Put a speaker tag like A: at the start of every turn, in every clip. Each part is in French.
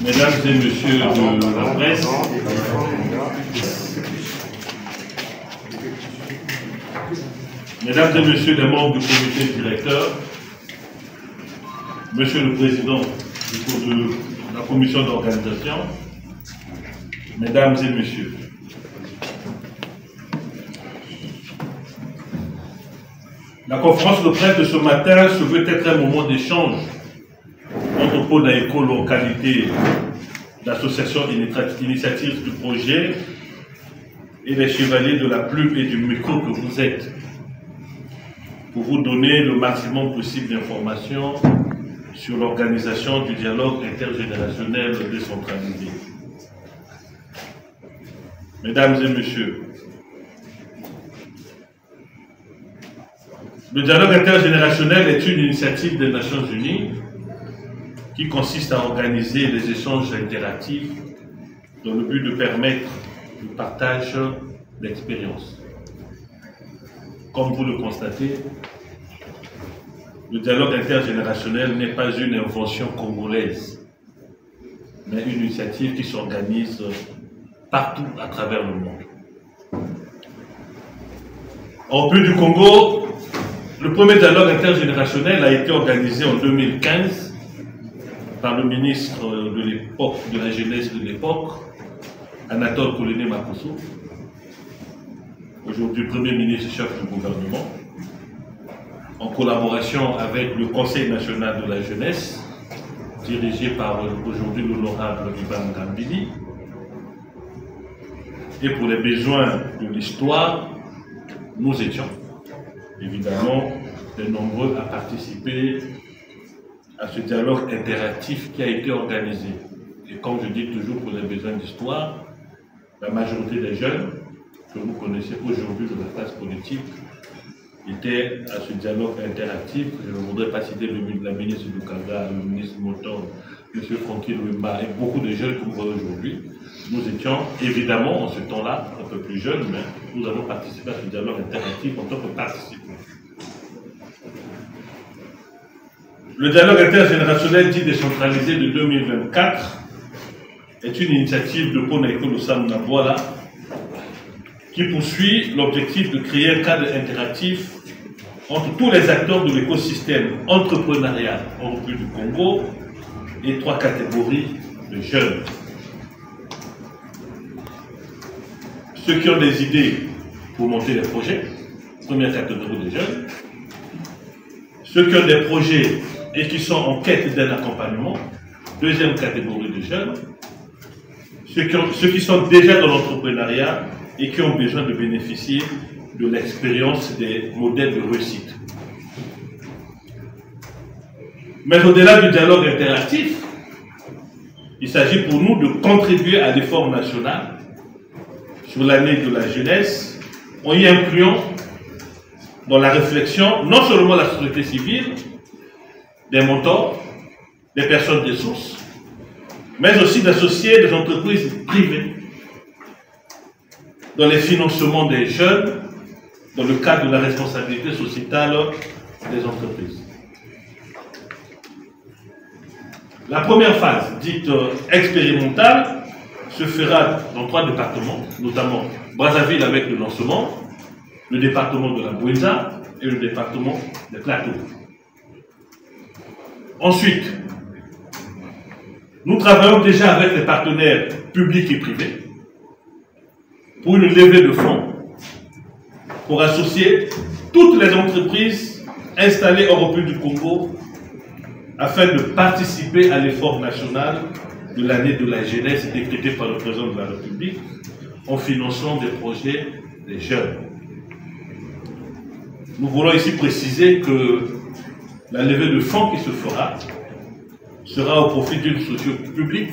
A: Mesdames et messieurs de la presse, mesdames et messieurs les membres du comité directeur, monsieur le président de la commission d'organisation, mesdames et messieurs, la conférence de presse de ce matin se veut être un moment d'échange entre Ponaïko, localité d'association initiative du projet, et les chevaliers de la plume et du micro que vous êtes, pour vous donner le maximum possible d'informations sur l'organisation du dialogue intergénérationnel décentralisé. Mesdames et messieurs, le dialogue intergénérationnel est une initiative des Nations Unies qui consiste à organiser des échanges interactifs dans le but de permettre le partage d'expériences. Comme vous le constatez, le dialogue intergénérationnel n'est pas une invention congolaise, mais une initiative qui s'organise partout à travers le monde. En plus du Congo, le premier dialogue intergénérationnel a été organisé en 2015 par le ministre de l'époque, de la jeunesse de l'époque, Anatole Kouléné Makosso, aujourd'hui Premier ministre chef du gouvernement, en collaboration avec le Conseil national de la jeunesse, dirigé par aujourd'hui l'honorable Ivan Gambili. Et pour les besoins de l'histoire, nous étions évidemment des nombreux à participer à ce dialogue interactif qui a été organisé. Et comme je dis toujours pour les besoins d'histoire, la majorité des jeunes que vous connaissez aujourd'hui de la classe politique étaient à ce dialogue interactif. Je ne voudrais pas citer la ministre Lukanga, le ministre Moton, M. Francky Louimba et beaucoup de jeunes que vous voyez aujourd'hui. Nous étions évidemment en ce temps-là un peu plus jeunes, mais nous avons participé à ce dialogue interactif en tant que participants. Le dialogue intergénérationnel dit décentralisé de 2024 est une initiative de Ponaïko Loussam Nabouala qui poursuit l'objectif de créer un cadre interactif entre tous les acteurs de l'écosystème entrepreneurial en République du Congo et trois catégories de jeunes. Ceux qui ont des idées pour monter des projets, première catégorie de jeunes. Ceux qui ont des projets et qui sont en quête d'un accompagnement, deuxième catégorie de jeunes. Ceux qui sont déjà dans l'entrepreneuriat et qui ont besoin de bénéficier de l'expérience des modèles de réussite. Mais au-delà du dialogue interactif, il s'agit pour nous de contribuer à l'effort national sur l'année de la jeunesse, en y incluant dans la réflexion non seulement la société civile, des mentors, des personnes ressources, mais aussi d'associer des entreprises privées dans les financements des jeunes dans le cadre de la responsabilité sociétale des entreprises. La première phase, dite expérimentale, se fera dans 3 départements, notamment Brazzaville avec le lancement, le département de la Bouenza et le département des Plateaux. Ensuite, nous travaillons déjà avec les partenaires publics et privés pour une levée de fonds pour associer toutes les entreprises installées en République du Congo afin de participer à l'effort national de l'année de la jeunesse décrétée par le président de la République en finançant des projets des jeunes. Nous voulons ici préciser que la levée de fonds qui se fera sera au profit d'une structure publique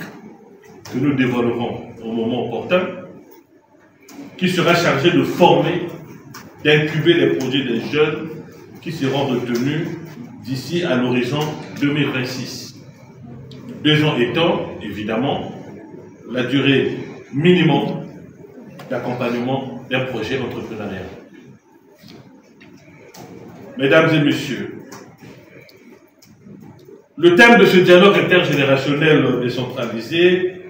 A: que nous développerons au moment opportun, qui sera chargée de former, d'incuber les projets des jeunes qui seront retenus d'ici à l'horizon 2026. 2 ans étant, évidemment, la durée minimum d'accompagnement d'un projet entrepreneurial. Mesdames et messieurs, Le thème de ce dialogue intergénérationnel décentralisé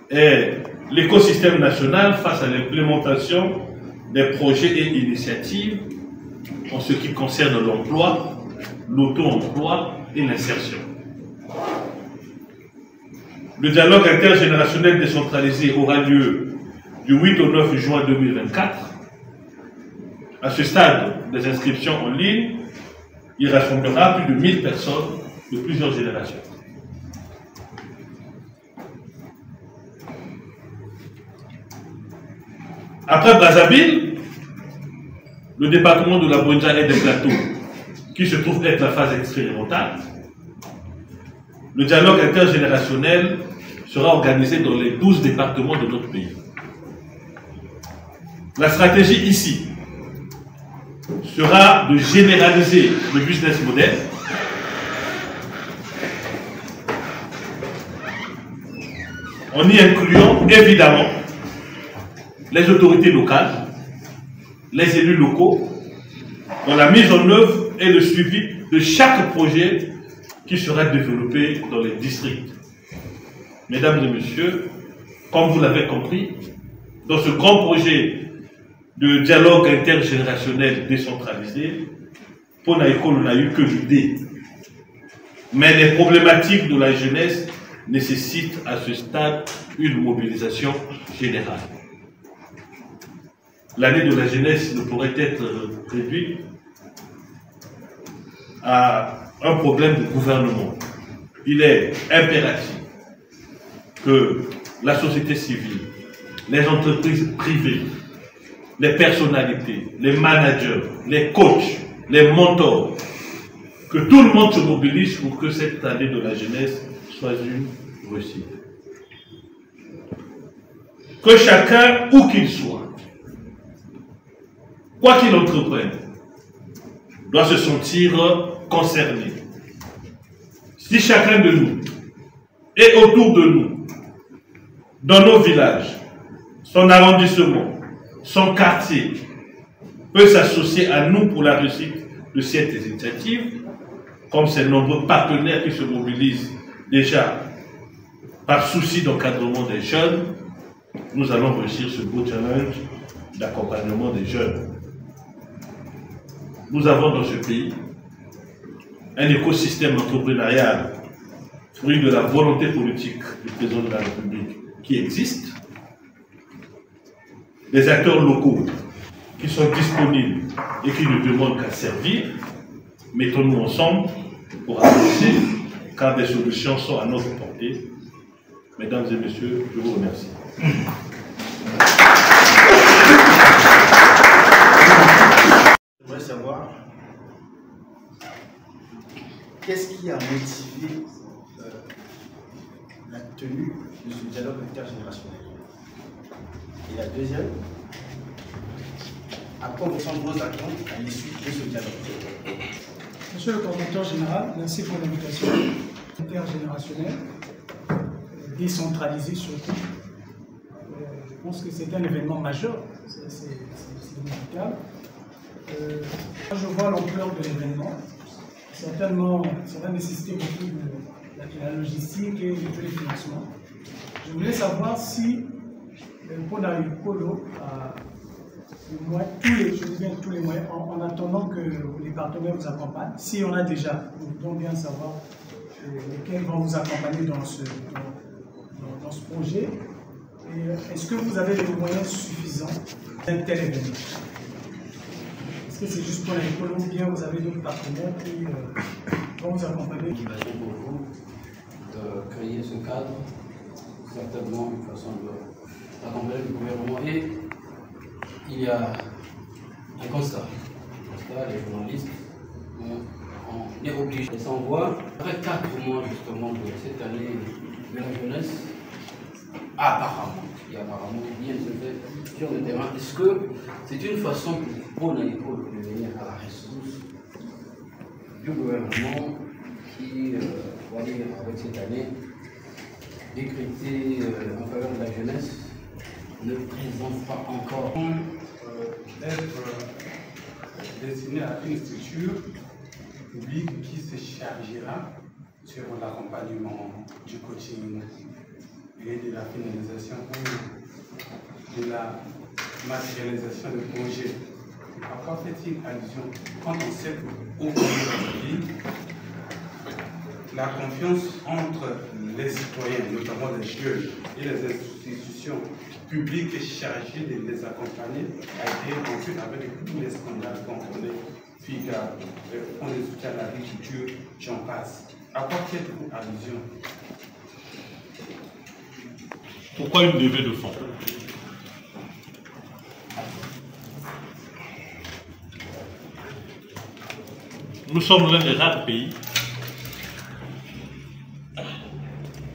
A: est l'écosystème national face à l'implémentation des projets et initiatives en ce qui concerne l'emploi, l'auto-emploi et l'insertion. Le dialogue intergénérationnel décentralisé aura lieu du 8 au 9 juin 2024. À ce stade des inscriptions en ligne, il rassemblera plus de 1000 personnes de plusieurs générations. Après Brazzaville, le département de la Bondja et des Plateaux, qui se trouve être la phase expérimentale, le dialogue intergénérationnel sera organisé dans les 12 départements de notre pays. La stratégie ici sera de généraliser le business model en y incluant évidemment les autorités locales, les élus locaux, dans la mise en œuvre et le suivi de chaque projet qui sera développé dans les districts. Mesdames et messieurs, comme vous l'avez compris, dans ce grand projet de dialogue intergénérationnel décentralisé, Ponaïko n'a eu que l'idée. Mais les problématiques de la jeunesse nécessitent à ce stade une mobilisation générale. L'année de la jeunesse ne pourrait être réduite à un problème de gouvernement. Il est impératif que la société civile, les entreprises privées, les personnalités, les managers, les coachs, les mentors, que tout le monde se mobilise pour que cette année de la jeunesse soit une réussite. Que chacun, où qu'il soit, quoi qu'il entreprenne, doit se sentir concerné. Si chacun de nous, et autour de nous, dans nos villages, son arrondissement, son quartier, peut s'associer à nous pour la réussite de cette initiative, comme ces nombreux partenaires qui se mobilisent déjà par souci d'encadrement des jeunes, nous allons réussir ce beau challenge d'accompagnement des jeunes. Nous avons dans ce pays un écosystème entrepreneurial, fruit de la volonté politique du président de la République qui existe, des acteurs locaux qui sont disponibles et qui ne demandent qu'à servir. Mettons-nous ensemble pour avancer car des solutions sont à notre portée. Mesdames et messieurs, je vous remercie.
B: J'aimerais savoir qu'est-ce qui a motivé la tenue de ce dialogue intergénérationnel. Et la deuxième, à quoi ressemblent vos attentes à l'issue de ce dialogue?
C: Monsieur le coordinateur général, merci pour l'invitation intergénérationnelle, décentralisée surtout. Je pense que c'est un événement majeur, c'est inévitable. Je vois l'ampleur de l'événement. Certainement, ça va nécessiter beaucoup de la logistique et de financement. Je voulais savoir si Ponaïko a tous les moyens, en attendant que les partenaires vous accompagnent. Si on a déjà, nous voulons bien savoir lesquels vont vous accompagner dans ce projet. Est-ce que vous avez les moyens suffisants d'un tel événement? Est-ce que c'est juste pour l'école ou bien vous avez d'autres partenaires qui vont vous accompagner?
D: Motivation pour vous de créer ce cadre, certainement une façon d'accompagner le gouvernement. Et il y a un constat. Les journalistes, on est obligé de s'envoyer. Après 4 mois justement de cette année de la jeunesse, apparemment rien se fait sur le terrain. Est-ce que c'est une façon pour Ponaïko de venir à la ressource du gouvernement qui, on va dire, avec cette année, décrétée en faveur de la jeunesse, ne présente pas encore
E: d'être destiné à une structure publique qui se chargera
F: sur l'accompagnement du coaching et de la finalisation ou de la matérialisation de projets. À quoi fait-il allusion quand on sait qu'au pays, la confiance entre les citoyens, notamment les jeunes et les institutions publiques chargées de les accompagner a été rompue avec tous les scandales qu'on connaît, FIGA, Fonds de soutien à l'agriculture, j'en passe. À quoi faites-vous allusion?
A: Pourquoi une levée de fonds? Nous sommes l'un des rares pays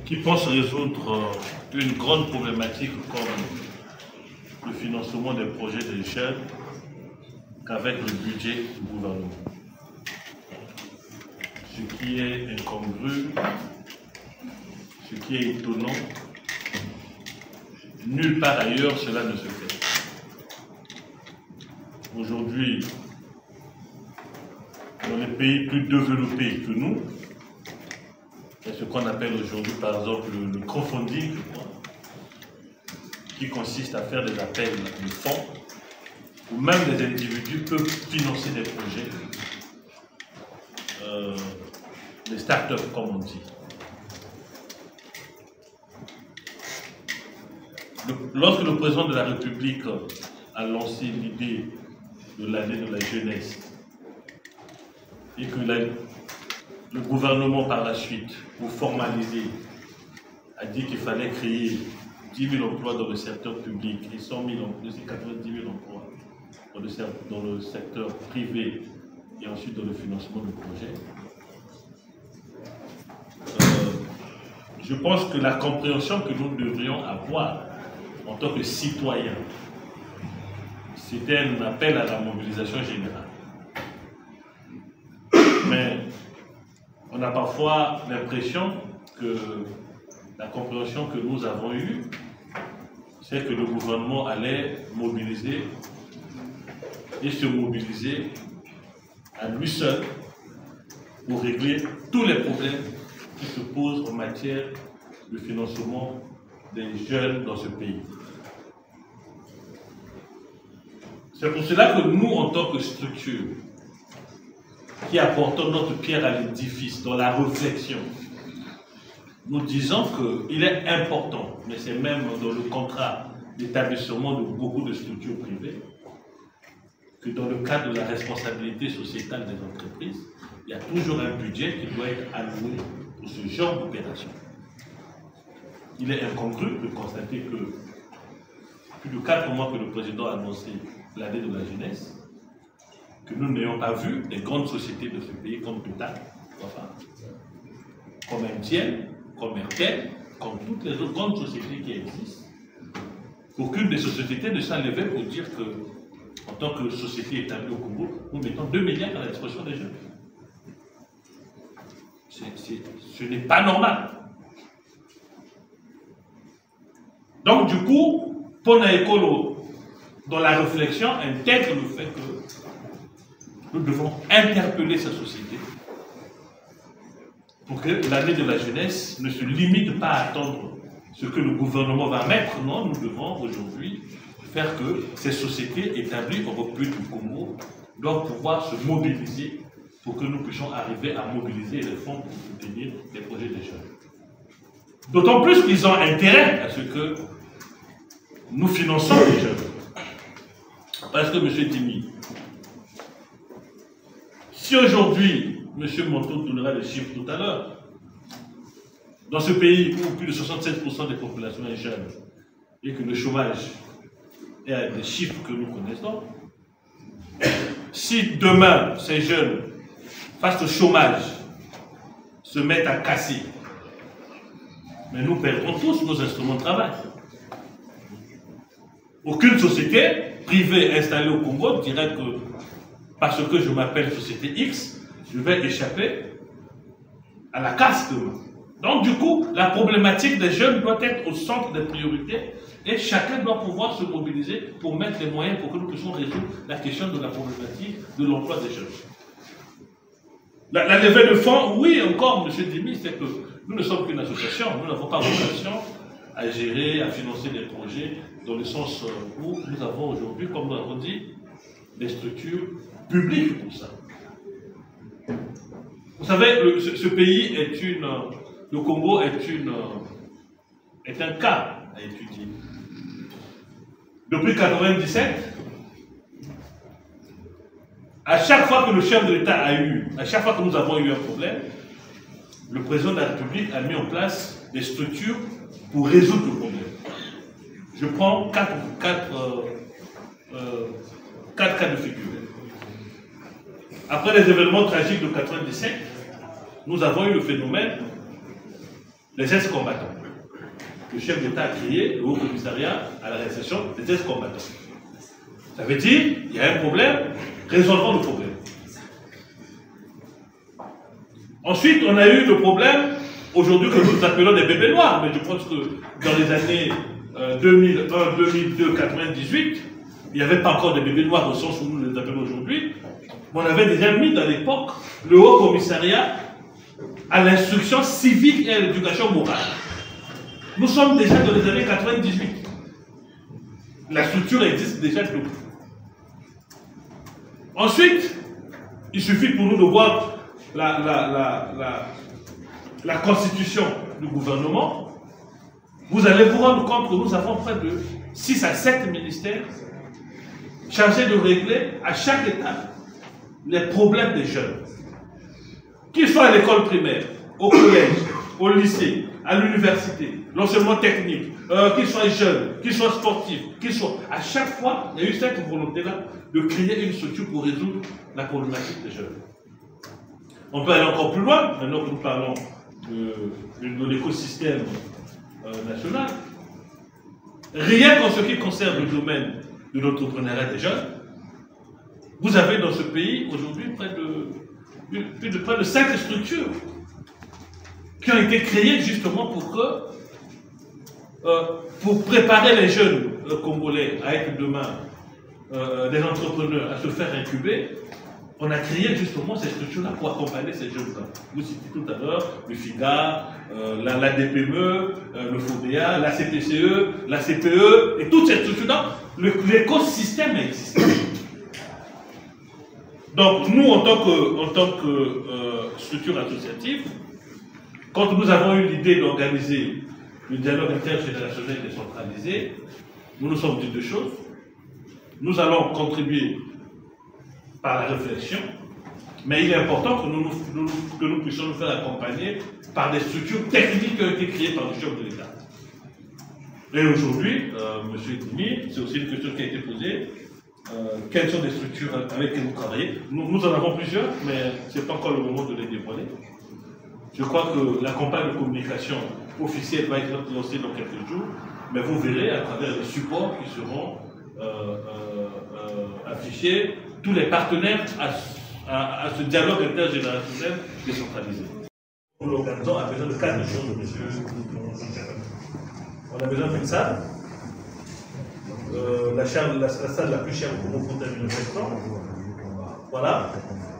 A: qui pense résoudre une grande problématique comme le financement des projets des jeunes qu'avec le budget du gouvernement. Ce qui est incongru, ce qui est étonnant, nulle part ailleurs cela ne se fait. Aujourd'hui, dans les pays plus développés que nous, il y a ce qu'on appelle aujourd'hui par exemple le crowdfunding, je crois, qui consiste à faire des appels de fonds où même des individus peuvent financer des projets, des start-up comme on dit. Lorsque le président de la République a lancé l'idée de l'année de la jeunesse et que le gouvernement par la suite, pour formaliser, a dit qu'il fallait créer 10 000 emplois dans le secteur public et 100 000 emplois, 90 000 emplois dans le secteur privé et ensuite dans le financement du projet. Je pense que la compréhension que nous devrions avoir en tant que citoyens, c'était un appel à la mobilisation générale. Mais on a parfois l'impression que la compréhension que nous avons eue, c'est que le gouvernement allait mobiliser et se mobiliser à lui seul pour régler tous les problèmes qui se posent en matière de financement des jeunes dans ce pays. C'est pour cela que nous, en tant que structure, qui apportons notre pierre à l'édifice dans la réflexion, nous disons qu'il est important, mais c'est même dans le contrat d'établissement de beaucoup de structures privées, que dans le cadre de la responsabilité sociétale des entreprises, il y a toujours un budget qui doit être alloué pour ce genre d'opération. Il est incongru de constater que plus de 4 mois que le président a annoncé l'année de la jeunesse, que nous n'ayons pas vu des grandes sociétés de ce pays comme Total, enfin, comme MTN, comme RTL, comme toutes les autres grandes sociétés qui existent. Aucune des sociétés ne s'est levée pour dire que, en tant que société établie au Congo, nous mettons 2 milliards à la disposition des jeunes. Ce n'est pas normal. Donc, du coup, Pona Ekolo, dans la réflexion, intègre le fait que nous devons interpeller sa société pour que l'année de la jeunesse ne se limite pas à attendre ce que le gouvernement va mettre. Non, nous devons aujourd'hui faire que ces sociétés établies au République du Congo doivent pouvoir se mobiliser pour que nous puissions arriver à mobiliser les fonds pour soutenir les projets des jeunes. D'autant plus qu'ils ont intérêt à ce que nous finançons les jeunes. Parce que, M. Dimi, si aujourd'hui, M. Monteau donnera les chiffres tout à l'heure, dans ce pays où plus de 67% des populations est jeune et que le chômage est à des chiffres que nous connaissons, si demain ces jeunes, face au chômage, se mettent à casser, mais nous perdrons tous nos instruments de travail. Aucune société privée installée au Congo dirait que parce que je m'appelle société X, je vais échapper à la casse demain. Donc du coup, la problématique des jeunes doit être au centre des priorités et chacun doit pouvoir se mobiliser pour mettre les moyens pour que nous puissions résoudre la question de la problématique de l'emploi des jeunes. La levée de fonds, oui, encore, M. Dimi, c'est que nous ne sommes qu'une association, nous n'avons pas vocation à gérer, à financer des projets, dans le sens où nous avons aujourd'hui, comme nous l'avons dit, des structures publiques pour ça. Vous savez, ce pays est le Congo est un cas à étudier. Depuis 1997, à chaque fois que le chef de l'État à chaque fois que nous avons eu un problème, le président de la République a mis en place des structures pour résoudre le problème. Je prends quatre cas de figure. Après les événements tragiques de 1997, nous avons eu le phénomène des ex-combattants. Le chef d'État a créé le Haut Commissariat à la réinsertion des ex-combattants. Ça veut dire qu'il y a un problème, résolvons le problème. Ensuite, on a eu le problème, aujourd'hui que nous appelons des bébés noirs, mais je pense que dans les années 2001, 2002, 98, il n'y avait pas encore des bébés noirs au sens où nous les appelons aujourd'hui. On avait déjà mis dans l'époque le Haut Commissariat à l'instruction civique et à l'éducation morale. Nous sommes déjà dans les années 98. La structure existe déjà depuis. Ensuite, il suffit pour nous de voir la constitution du gouvernement. Vous allez vous rendre compte que nous avons près de 6 à 7 ministères chargés de régler à chaque étape les problèmes des jeunes. Qu'ils soient à l'école primaire, au collège, au lycée, à l'université, l'enseignement technique, qu'ils soient jeunes, qu'ils soient sportifs, qu'ils soient... À chaque fois, il y a eu cette volonté-là de créer une structure pour résoudre la problématique des jeunes. On peut aller encore plus loin, maintenant que nous parlons de l'écosystème national. Rien qu'en ce qui concerne le domaine de l'entrepreneuriat des jeunes, vous avez dans ce pays aujourd'hui plus de 5 structures qui ont été créées justement pour préparer les jeunes congolais à être demain des entrepreneurs, à se faire incuber. On a créé justement ces structures-là pour accompagner ces jeunes-là. Vous citez tout à l'heure le FIGA, la DPME, le FODEA, la CPCE, la CPE, et toutes ces structures-là, l'écosystème existe. Donc nous, en tant que structure associative, quand nous avons eu l'idée d'organiser le dialogue intergénérationnel décentralisé, nous nous sommes dit deux choses. Nous allons contribuer par la réflexion, mais il est important que nous puissions nous faire accompagner par des structures techniques qui ont été créées par le chef de l'État. Et aujourd'hui, M. Dimi, c'est aussi une question qui a été posée. Quelles sont les structures avec lesquelles vous travaillez? Nous en avons plusieurs, mais ce n'est pas encore le moment de les dévoiler. Je crois que la campagne de communication officielle va être lancée dans quelques jours, mais vous verrez à travers les supports qui seront affichés tous les partenaires à ce dialogue intergénérationnel décentralisé. L'organisation a besoin de 4 choses, monsieur. On a besoin d'une salle. La salle la plus chère pour nous pour terminer le temps. Voilà.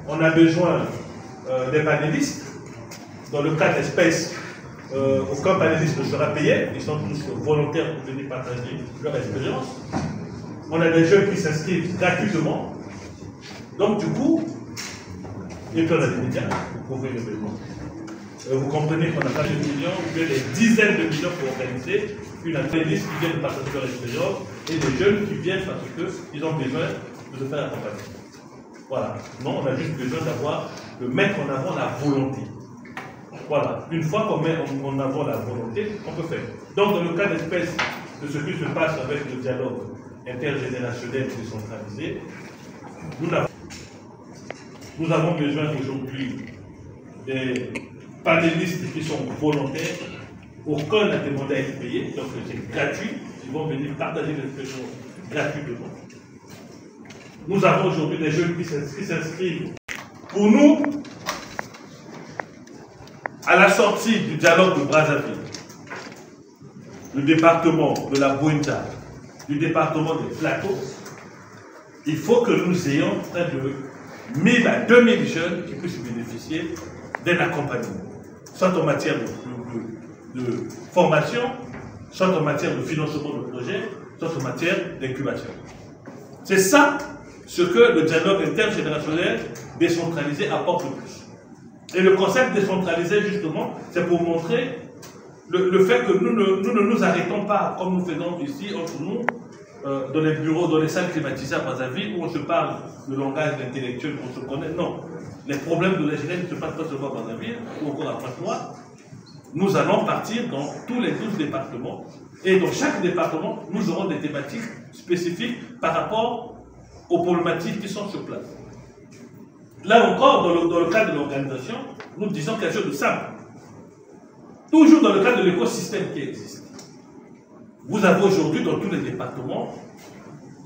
A: On a besoin des panélistes. Dans le cas d'espèces, aucun panéliste ne sera payé. Ils sont tous volontaires pour venir partager leur expérience. On a des jeunes qui s'inscrivent gratuitement. Donc du coup, et puis on a des médias pour couvrir les événements. Vous comprenez qu'on n'a pas de millions, mais des dizaines de millions pour organiser une panéliste qui viennent partager leur expérience et des jeunes qui viennent parce qu'ils ont besoin de se faire accompagner. Voilà. Non, on a juste besoin de mettre en avant la volonté. Voilà. Une fois qu'on met en avant la volonté, on peut faire. Donc, dans le cas d'espèce de ce qui se passe avec le dialogue intergénérationnel décentralisé, nous avons besoin aujourd'hui des panélistes qui sont volontaires. Aucun n'a demandé à être payé, donc c'est gratuit. Ils vont venir partager l'expérience gratuitement. Nous avons aujourd'hui des jeunes qui s'inscrivent. Pour nous, à la sortie du dialogue de Brazzaville, le département de la Bouinta, du département des Plateaux, il faut que nous ayons près de 1000 à 2000 jeunes qui puissent bénéficier d'un accompagnement, soit en matière de formation, soit en matière de financement de projet, soit en matière d'incubation. C'est ça ce que le dialogue intergénérationnel décentralisé apporte le plus. Et le concept décentralisé, justement, c'est pour montrer le fait que nous ne nous arrêtons pas, comme nous faisons ici, entre nous, dans les bureaux, dans les salles climatisées à Brazzaville, où on se parle le langage intellectuel, on se connaît. Non. Les problèmes de l'ingénierie ne se passent pas seulement à Brazzaville, ou encore à Pointe-Noire. Nous allons partir dans tous les 12 départements. Et dans chaque département, nous aurons des thématiques spécifiques par rapport aux problématiques qui sont sur place. Là encore, dans le cadre de l'organisation, nous disons quelque chose de simple. Toujours dans le cadre de l'écosystème qui existe. Vous avez aujourd'hui dans tous les départements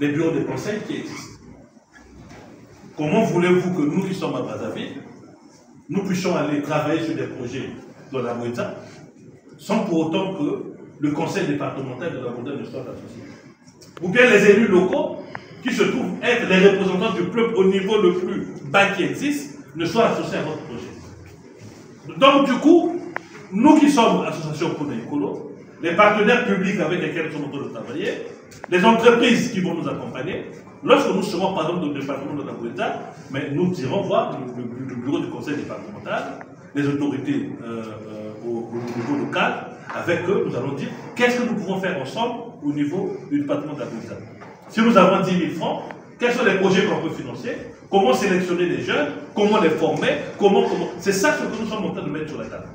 A: les bureaux de conseil qui existent. Comment voulez-vous que nous qui sommes à Brazzaville, nous puissions aller travailler sur des projets dans la Bouéza, sans pour autant que le conseil départemental de la Bouéza ne soit associé? Ou bien les élus locaux, qui se trouvent être les représentants du peuple au niveau le plus bas qui existe, ne soient associés à votre projet. Donc du coup, nous qui sommes Association pour l'écolo, les partenaires publics avec lesquels nous sommes en train de travailler, les entreprises qui vont nous accompagner, lorsque nous serons par exemple dans le département de la Bouéza, mais nous irons voir le bureau du conseil départemental, les autorités au niveau local, avec eux, nous allons dire qu'est-ce que nous pouvons faire ensemble au niveau du département de la Bouéza. Si nous avons 10 000 francs, quels sont les projets qu'on peut financer? Comment sélectionner les jeunes? Comment les former? C'est ça ce que nous sommes en train de mettre sur la table.